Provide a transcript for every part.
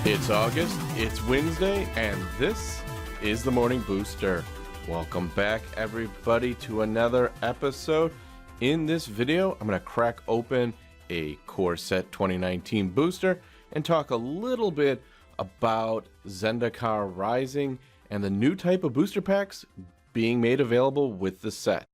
It's August, it's Wednesday, and this is the Morning Booster. Welcome back, everybody, to another episode. In this video, I'm going to crack open a Core Set 2019 booster and talk a little bit about Zendikar Rising and the new type of booster packs being made available with the set.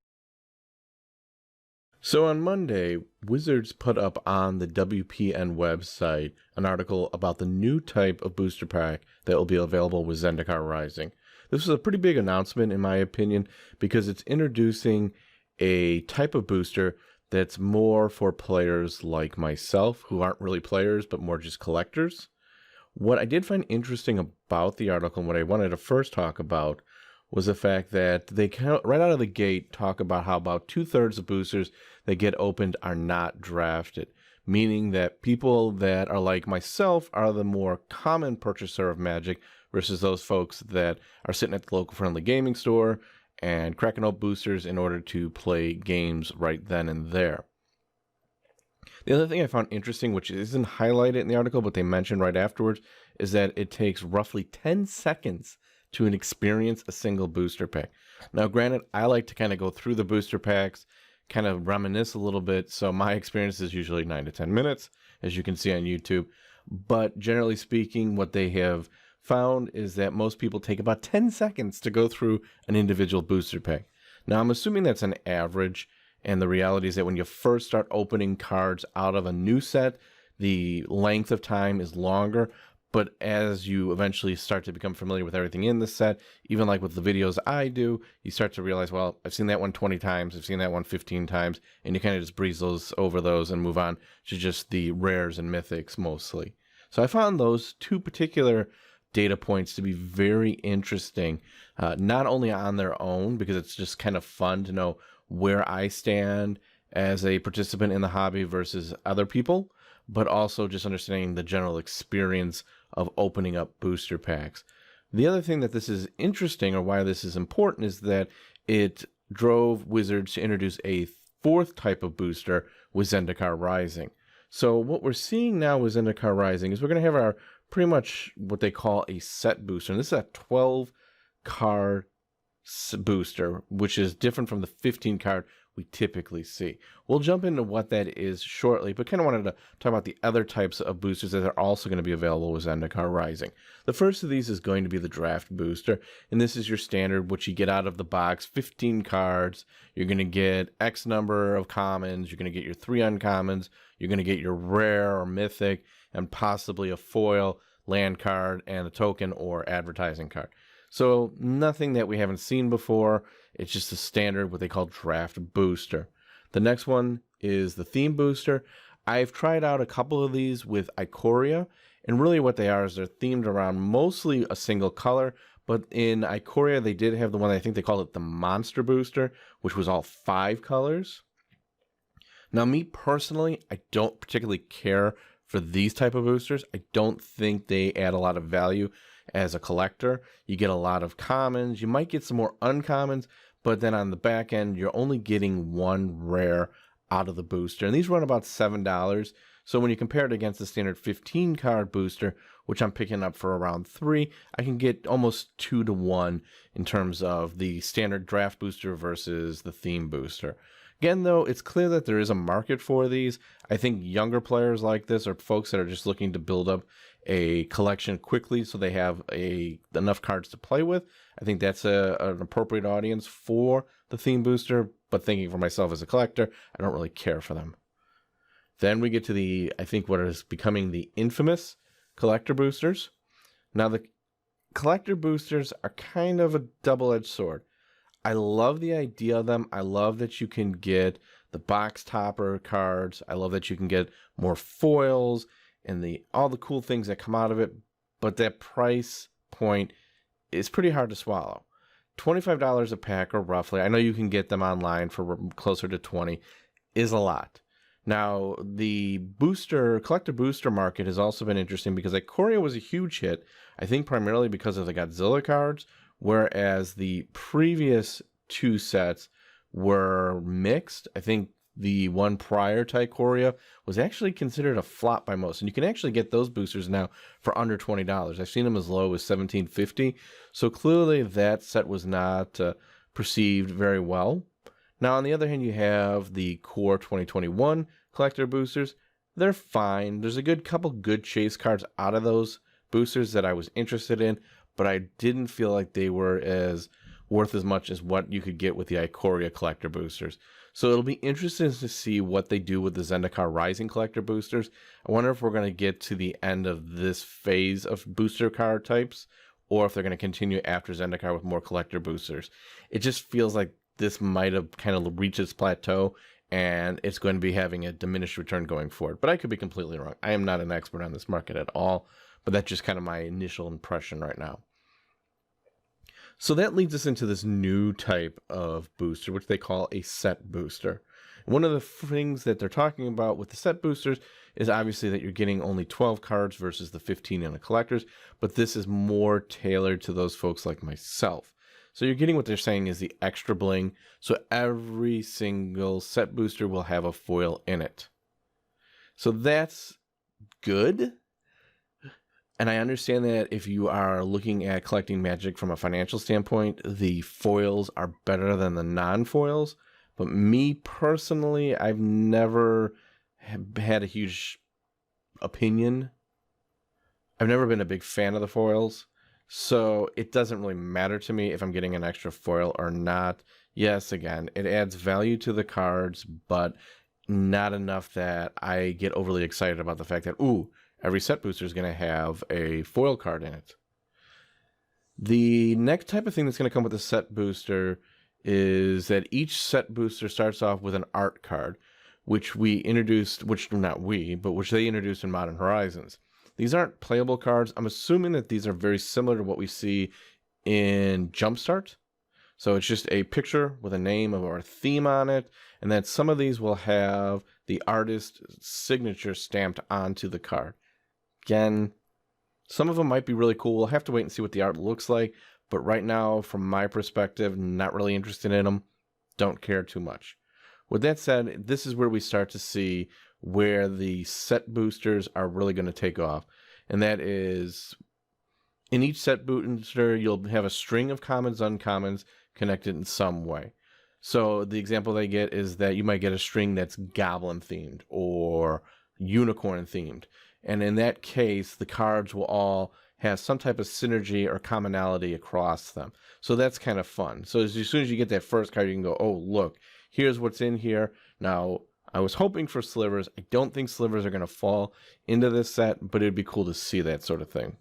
So on Monday, Wizards put up on the WPN website an article about the new type of booster pack that will be available with Zendikar Rising. This is a pretty big announcement, in my opinion, because it's introducing a type of booster that's more for players like myself, who aren't really players, but more just collectors. What I did find interesting about the article, and what I wanted to first talk about, was the fact that they right out of the gate talk about how about 2/3 of boosters that get opened are not drafted, meaning that people that are like myself are the more common purchaser of Magic versus those folks that are sitting at the local friendly gaming store and cracking open boosters in order to play games right then and there. The other thing I found interesting, which isn't highlighted in the article, but they mentioned right afterwards, is that it takes roughly 10 seconds to experience a single booster pack. Now, granted, I like to kind of go through the booster packs, kind of reminisce a little bit, so my experience is usually 9 to 10 minutes, as you can see on YouTube. But generally speaking, what they have found is that most people take about 10 seconds to go through an individual booster pack. Now, I'm assuming that's an average, and the reality is that when you first start opening cards out of a new set, the length of time is longer. But as you eventually start to become familiar with everything in the set, even like with the videos I do, you start to realize, well, I've seen that one 20 times, I've seen that one 15 times, and you kind of just breeze over those and move on to just the rares and mythics mostly. So I found those two particular data points to be very interesting, not only on their own, because it's just kind of fun to know where I stand as a participant in the hobby versus other people, but also just understanding the general experience of opening up booster packs. The other thing that this is interesting, or why this is important, is that it drove Wizards to introduce a fourth type of booster with Zendikar Rising. So what we're seeing now with Zendikar Rising is we're going to have our pretty much what they call a set booster. And this is a 12 card booster, which is different from the 15 card we typically see. We'll jump into what that is shortly, but kind of wanted to talk about the other types of boosters that are also going to be available with Zendikar Rising. The first of these is going to be the draft booster, and this is your standard, which you get out of the box, 15 cards. You're going to get X number of commons, you're going to get your 3 uncommons, you're going to get your rare or mythic, and possibly a foil, land card, and a token or advertising card. So nothing that we haven't seen before. It's just a standard, what they call draft booster. The next one is the theme booster. I've tried out a couple of these with Ikoria, and really what they are is they're themed around mostly a single color, but in Ikoria they did have the one, I think they called it the monster booster, which was all 5 colors. Now, me personally, I don't particularly care for these type of boosters. I don't think they add a lot of value. As a collector, you get a lot of commons, you might get some more uncommons, but then on the back end, you're only getting 1 rare out of the booster. And these run about $7. So when you compare it against the standard 15 card booster, which I'm picking up for around 3, I can get almost 2 to 1 in terms of the standard draft booster versus the theme booster. Again, though, it's clear that there is a market for these. I think younger players like this, or folks that are just looking to build up a collection quickly so they have enough cards to play with, I think that's an appropriate audience for the theme booster. But thinking for myself as a collector, I don't really care for them. Then we get to I think what is becoming the infamous collector boosters. Now, the collector boosters are kind of a double-edged sword. I love the idea of them. I love that you can get the box topper cards. I love that you can get more foils and all the cool things that come out of it. But that price point is pretty hard to swallow. $25 a pack, or roughly, I know you can get them online for closer to 20, is a lot. Now, the collector booster market has also been interesting because Ikoria was a huge hit, I think primarily because of the Godzilla cards, whereas the previous 2 sets were mixed. I think the one prior to Ikoria was actually considered a flop by most. And you can actually get those boosters now for under $20. I've seen them as low as $17.50. So clearly that set was not perceived very well. Now, on the other hand, you have the Core 2021 collector boosters. They're fine. There's a couple good chase cards out of those boosters that I was interested in, but I didn't feel like they were as worth as much as what you could get with the Ikoria collector boosters. So it'll be interesting to see what they do with the Zendikar Rising collector boosters. I wonder if we're going to get to the end of this phase of booster card types, or if they're going to continue after Zendikar with more collector boosters. It just feels like this might have kind of reached its plateau, and it's going to be having a diminished return going forward. But I could be completely wrong. I am not an expert on this market at all, but that's just kind of my initial impression right now. So that leads us into this new type of booster, which they call a set booster. And one of the things that they're talking about with the set boosters is obviously that you're getting only 12 cards versus the 15 in the collectors, but this is more tailored to those folks like myself. So you're getting what they're saying is the extra bling. So every single set booster will have a foil in it. So that's good. And I understand that if you are looking at collecting Magic from a financial standpoint, the foils are better than the non-foils. But me personally, I've never had a huge opinion. I've never been a big fan of the foils. So it doesn't really matter to me if I'm getting an extra foil or not. Yes, again, it adds value to the cards, but not enough that I get overly excited about the fact that, ooh, every set booster is going to have a foil card in it. The next type of thing that's going to come with a set booster is that each set booster starts off with an art card, which they introduced in Modern Horizons. These aren't playable cards. I'm assuming that these are very similar to what we see in Jumpstart. So it's just a picture with a name or a theme on it, and that some of these will have the artist's signature stamped onto the card. Again, some of them might be really cool. We'll have to wait and see what the art looks like. But right now, from my perspective, not really interested in them. Don't care too much. With that said, this is where we start to see where the set boosters are really going to take off. And that is, in each set booster, you'll have a string of commons, uncommons connected in some way. So the example they get is that you might get a string that's goblin themed or unicorn themed. And in that case, the cards will all have some type of synergy or commonality across them. So that's kind of fun. So as soon as you get that first card, you can go, oh, look, here's what's in here. Now, I was hoping for slivers. I don't think slivers are going to fall into this set, but it'd be cool to see that sort of thing.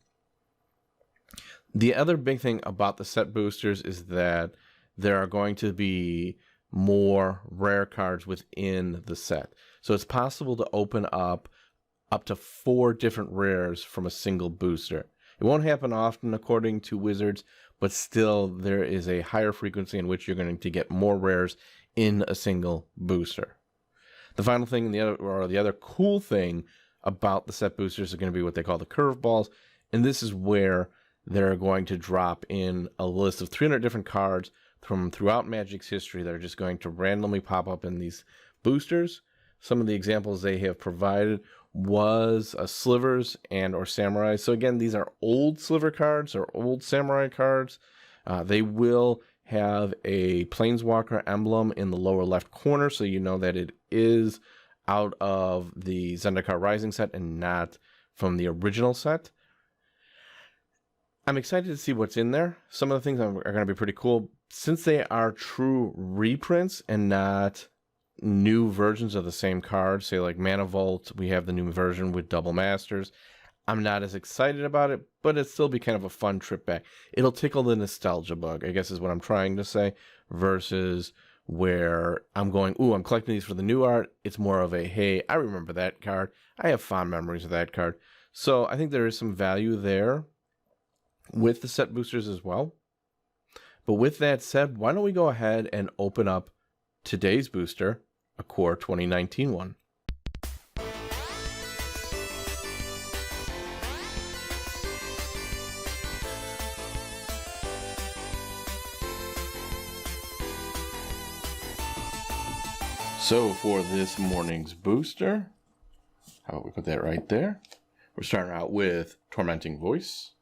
The other big thing about the set boosters is that there are going to be more rare cards within the set. So it's possible to open up to 4 different rares from a single booster. It won't happen often according to Wizards, but still there is a higher frequency in which you're going to get more rares in a single booster. The final thing, the other cool thing about the set boosters is going to be what they call the curveballs, and this is where they're going to drop in a list of 300 different cards from throughout Magic's history that are just going to randomly pop up in these boosters. Some of the examples they have provided was slivers and or samurai. So again, these are old sliver cards or old samurai cards. They will have a planeswalker emblem in the lower left corner, so you know that it is out of the Zendikar Rising set and not from the original set. I'm excited to see what's in there. Some of the things are going to be pretty cool. Since they are true reprints and not new versions of the same card, say like Mana Vault, we have the new version with Double Masters. I'm not as excited about it, but it'll still be kind of a fun trip back. It'll tickle the nostalgia bug, I guess is what I'm trying to say, versus where I'm going, ooh, I'm collecting these for the new art. It's more of a, hey, I remember that card. I have fond memories of that card. So I think there is some value there with the set boosters as well. But with that said, why don't we go ahead and open up today's booster, a Core 2019 one. So for this morning's booster, how about we put that right there? We're starting out with Tormenting Voice.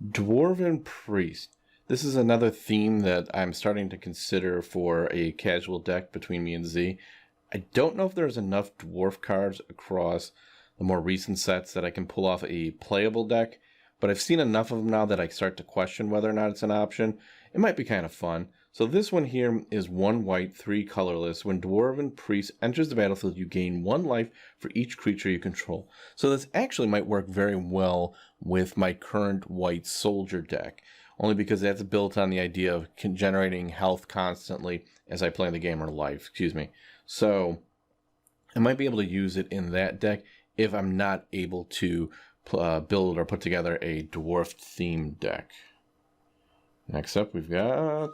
Dwarven Priest. This is another theme that I'm starting to consider for a casual deck between me and Z. I don't know if there's enough dwarf cards across the more recent sets that I can pull off a playable deck, but I've seen enough of them now that I start to question whether or not it's an option. It might be kind of fun. So this one here is 1 white, 3 colorless. When Dwarven Priest enters the battlefield, you gain 1 life for each creature you control. So this actually might work very well with my current white soldier deck, only because that's built on the idea of generating health constantly as I play the game, or life, excuse me. So I might be able to use it in that deck if I'm not able to build or put together a dwarf themed deck. Next up, we've got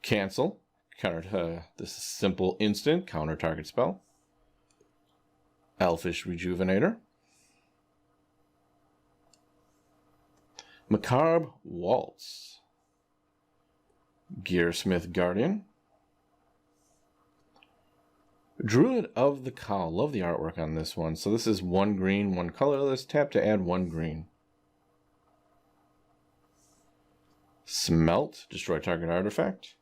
Cancel. This is simple instant counter target spell. Elfish Rejuvenator. Macabre Waltz. Gearsmith Guardian. Druid of the Cowl. Love the artwork on this one. So this is 1 green, 1 colorless. Tap to add 1 green. Smelt. Destroy target artifact.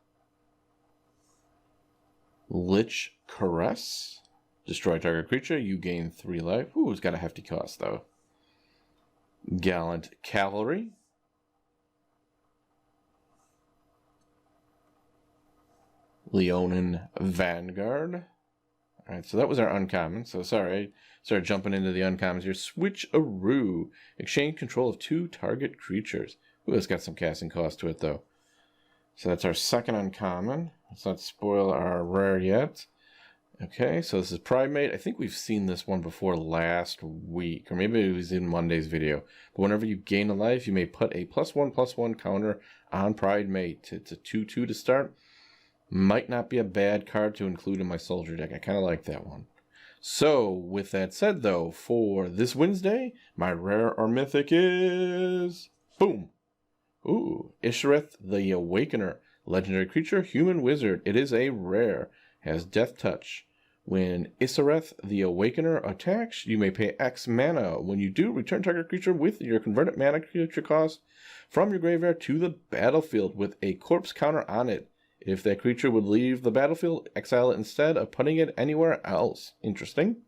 Lich Caress. Destroy target creature. You gain 3 life. Ooh, it's got a hefty cost, though. Gallant Cavalry. Leonin Vanguard. Alright, so that was our uncommon. So sorry, I started jumping into the uncommons here. Switcheroo. Exchange control of 2 target creatures. Ooh, it's got some casting cost to it, though. So that's our second uncommon. Let's not spoil our rare yet. Okay, so this is Pridemate. I think we've seen this one before last week, or maybe it was in Monday's video. But whenever you gain a life, you may put a +1/+1 counter on Pridemate. It's a 2/2 to start. Might not be a bad card to include in my soldier deck. I kind of like that one. So, with that said, though, for this Wednesday, my rare or mythic is... boom! Ooh, Ishareth the Awakener. Legendary creature, human wizard. It is a rare. Has Death Touch. When Ishareth the Awakener attacks, you may pay X mana. When you do, return target creature with your converted mana creature cost from your graveyard to the battlefield with a corpse counter on it. If that creature would leave the battlefield, exile it instead of putting it anywhere else. Interesting.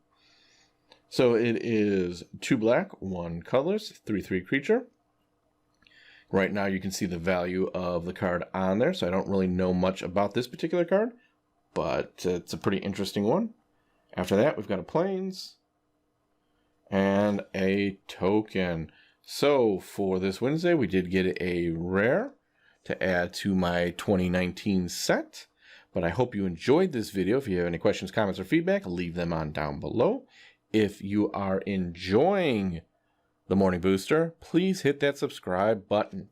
So it is 2 black, 1 colorless, 3/3 creature. Right now you can see the value of the card on there, so I don't really know much about this particular card, but it's a pretty interesting one. After that, we've got a Plains and a token. So for this Wednesday, we did get a rare to add to my 2019 set. But I hope you enjoyed this video. If you have any questions, comments, or feedback, leave them on down below. If you are enjoying the Morning Booster, please hit that subscribe button.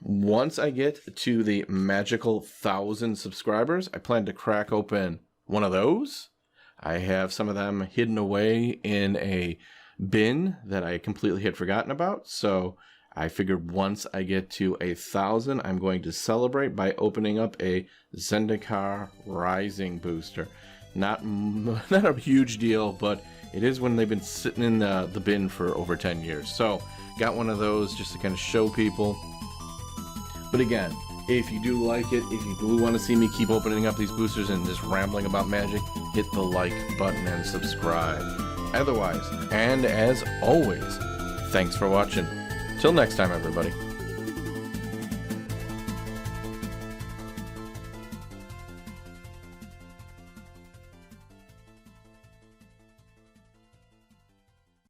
Once I get to the magical 1,000 subscribers, I plan to crack open one of those. I have some of them hidden away in a bin that I completely had forgotten about. So I figured once I get to 1,000, I'm going to celebrate by opening up a Zendikar Rising booster. Not a huge deal, but it is when they've been sitting in the bin for over 10 years. So got one of those just to kind of show people. But again, if you do like it, if you do want to see me keep opening up these boosters and just rambling about Magic, hit the like button and subscribe. Otherwise, and as always, thanks for watching. Till next time, everybody.